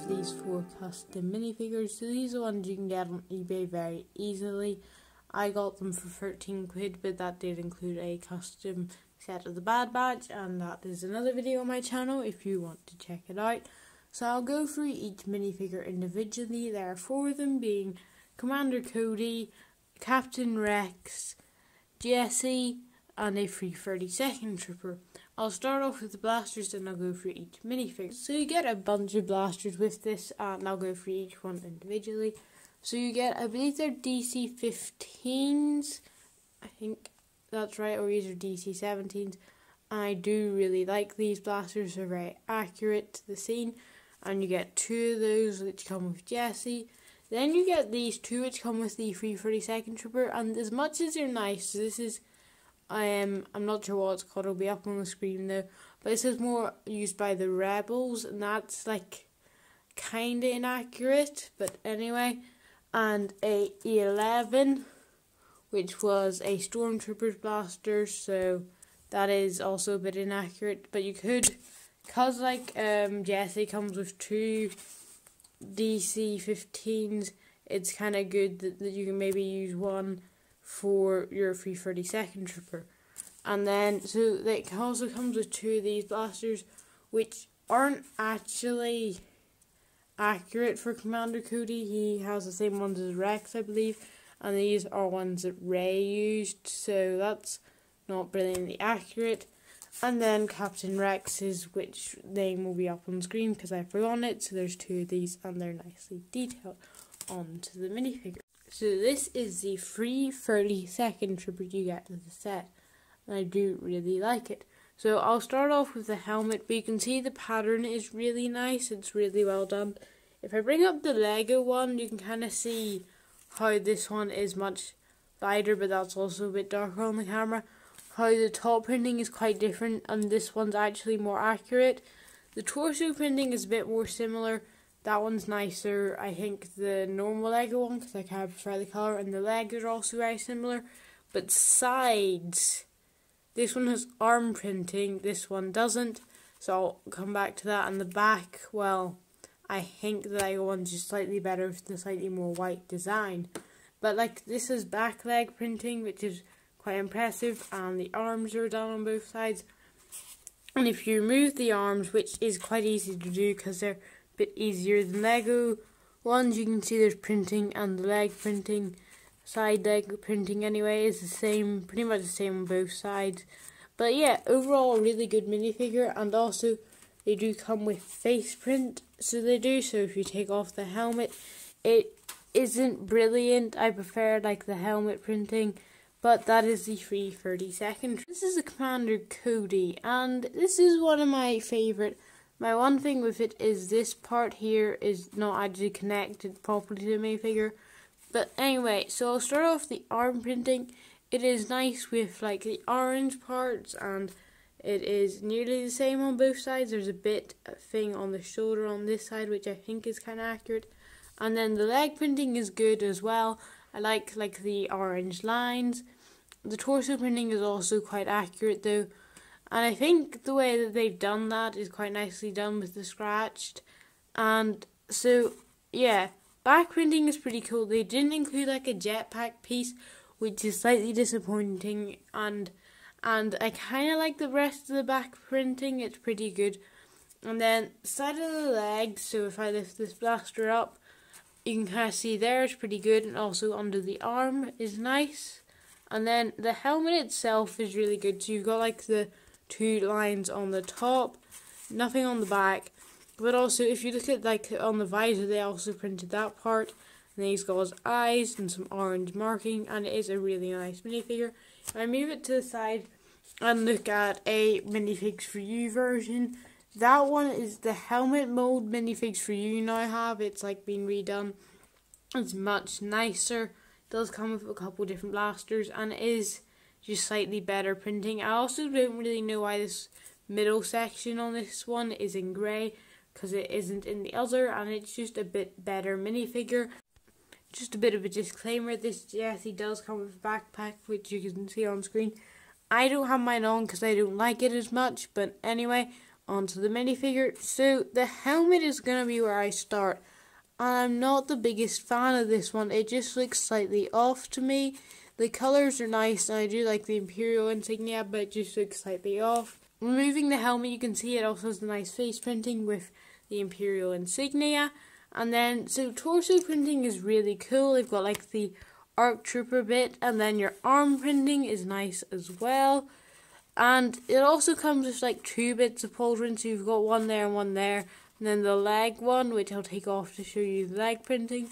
of these 4 custom minifigures. So these are ones you can get on eBay very easily. I got them for 13 quid, but that did include a custom set of the Bad Batch, and that is another video on my channel if you want to check it out. So I'll go through each minifigure individually. There are 4 of them, being Commander Cody, Captain Rex, Jesse, and a free 32nd Trooper. I'll start off with the blasters, then I'll go through each minifigure. So you get a bunch of blasters with this, and I'll go through each one individually. So you get, I believe they're DC 15s, I think that's right, or these are DC 17s. I do really like these blasters, they're very accurate to the scene. And you get 2 of those which come with Jesse. Then you get these 2 which come with the free 32nd Trooper, and as much as they're nice, this is, I'm not sure what it's called, it'll be up on the screen though, but this is more used by the Rebels, and that's like kinda inaccurate, but anyway. And a E11, which was a Stormtrooper's blaster, so that is also a bit inaccurate, but you could, cause like Jesse comes with 2 DC 15s, it's kind of good that you can maybe use one for your free 32nd Trooper. And then, so it also comes with 2 of these blasters, which aren't actually accurate for Commander Cody. He has the same ones as Rex, I believe, and these are ones that Rey used, so that's not brilliantly accurate. And then Captain Rex's, which name will be up on screen because I forgot it, so there's 2 of these, and they're nicely detailed onto the minifigure. So this is the free 32nd Trooper you get with the set, and I do really like it. So I'll start off with the helmet, but you can see the pattern is really nice, it's really well done. If I bring up the Lego one, you can kind of see how this one is much lighter, but that's also a bit darker on the camera. How the top printing is quite different, and this one's actually more accurate. The torso printing is a bit more similar. That one's nicer, I think, the normal Lego one, because I kind of prefer the colour, and the legs are also very similar. But sides, this one has arm printing, this one doesn't, so I'll come back to that. And the back, well, I think the Lego one's just slightly better with the slightly more white design. But like, this is back leg printing, which is quite impressive, and the arms are done on both sides. And if you remove the arms, which is quite easy to do because they're bit easier than Lego ones, you can see there's printing, and the leg printing, side leg printing anyway, is the same, pretty much the same on both sides. But yeah, overall a really good minifigure, and also they do come with face print, so they do, so if you take off the helmet, it isn't brilliant. I prefer like the helmet printing, but that is the free 32nd. This is the Commander Cody, and this is one of my favourite. My one thing with it is this part here is not actually connected properly to the minifigure. But anyway, so I'll start off the arm printing. It is nice with like the orange parts, and it is nearly the same on both sides. There's a bit thing on the shoulder on this side, which I think is kind of accurate. And then the leg printing is good as well. I like the orange lines. The torso printing is also quite accurate though. And I think the way that they've done that is quite nicely done with the scratched. And so, yeah, back printing is pretty cool. They didn't include like a jetpack piece, which is slightly disappointing. And I kind of like the rest of the back printing. It's pretty good. And then side of the legs, so if I lift this blaster up, you can kind of see there it's pretty good. And also under the arm is nice. And then the helmet itself is really good. So you've got like the 2 lines on the top, nothing on the back, but also if you look at like on the visor, they also printed that part, and he's got his eyes and some orange marking, and it is a really nice minifigure. If I move it to the side and look at a Minifigs for You version, that one is the helmet mold Minifigs for You now have. It's like been redone, it's much nicer, it does come with a couple different blasters, and it is just slightly better printing. I also don't really know why this middle section on this one is in grey, because it isn't in the other, and it's just a bit better minifigure. Just a bit of a disclaimer, this Jesse does come with a backpack, which you can see on screen. I don't have mine on because I don't like it as much, but anyway, onto the minifigure. So the helmet is going to be where I start. And I'm not the biggest fan of this one. It just looks slightly off to me. The colours are nice and I do like the Imperial insignia, but it just looks slightly off. Removing the helmet, you can see it also has the nice face printing with the Imperial insignia. And then, so torso printing is really cool. They've got like the ARC Trooper bit, and then your arm printing is nice as well. And it also comes with like 2 bits of pauldron, so you've got one there and one there. And then the leg one, which I'll take off to show you the leg printing.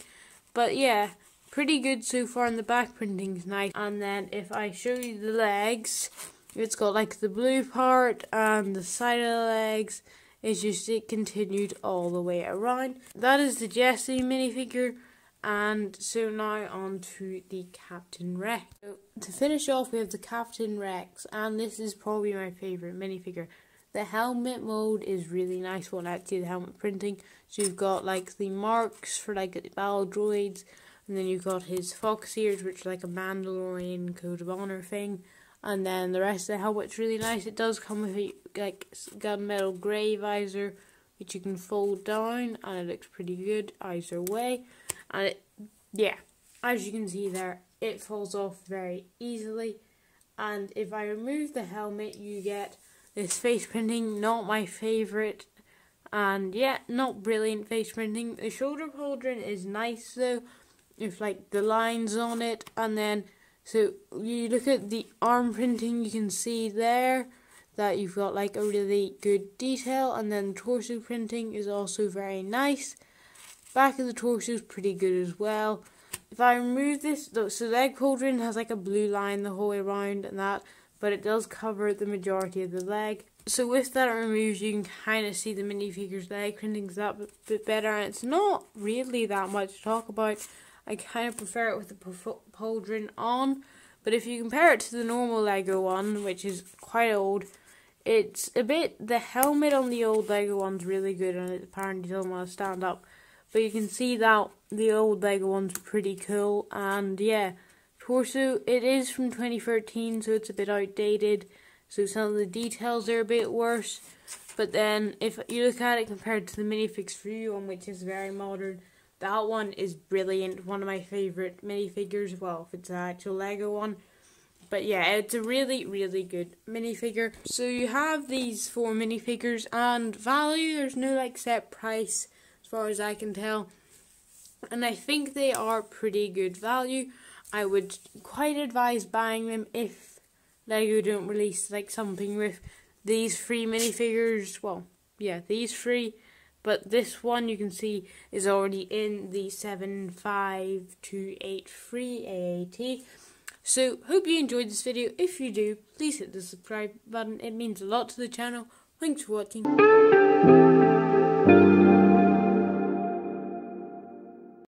But yeah, pretty good so far, and the back printing is nice. And then if I show you the legs, it's got like the blue part and the side of the legs. It's just it continued all the way around. That is the Jessie minifigure. And so now on to the Captain Rex. So to finish off, we have the Captain Rex, and this is probably my favourite minifigure. The helmet mode is really nice. Well, actually the helmet printing. So you've got like the marks for like the battle droids, and then you've got his fox ears, which are like a Mandalorian Code of Honor thing. And then the rest of the helmet's really nice. It does come with a like gunmetal grey visor, which you can fold down, and it looks pretty good either way. And it, yeah, as you can see there, it falls off very easily. And if I remove the helmet, you get this face printing, not my favourite. And yeah, not brilliant face printing. The shoulder pauldron is nice though, with like the lines on it. And then, so you look at the arm printing, you can see there that you've got like a really good detail. And then torso printing is also very nice. Back of the torso is pretty good as well. If I remove this, so the leg pauldron has like a blue line the whole way around and that, but it does cover the majority of the leg. So with that removed, you can kind of see the minifigure's leg printing's that bit better, and it's not really that much to talk about. I kind of prefer it with the pauldron on, but if you compare it to the normal Lego one, which is quite old, it's a bit, the helmet on the old Lego one's really good, and it apparently doesn't want to stand up. But you can see that the old Lego one's pretty cool, and yeah, torso, it is from 2013, so it's a bit outdated, so some of the details are a bit worse. But then, if you look at it compared to the Minifix Free one, which is very modern, that one is brilliant, one of my favourite minifigures, well, if it's an actual Lego one. But yeah, it's a really, really good minifigure. So you have these 4 minifigures, and value, there's no like set price as far as I can tell. And I think they are pretty good value. I would quite advise buying them if Lego don't release like something with these 3 minifigures. Well, yeah, these 3. But this one you can see is already in the 75283 AAT. So, hope you enjoyed this video. If you do, please hit the subscribe button. It means a lot to the channel. Thanks for watching.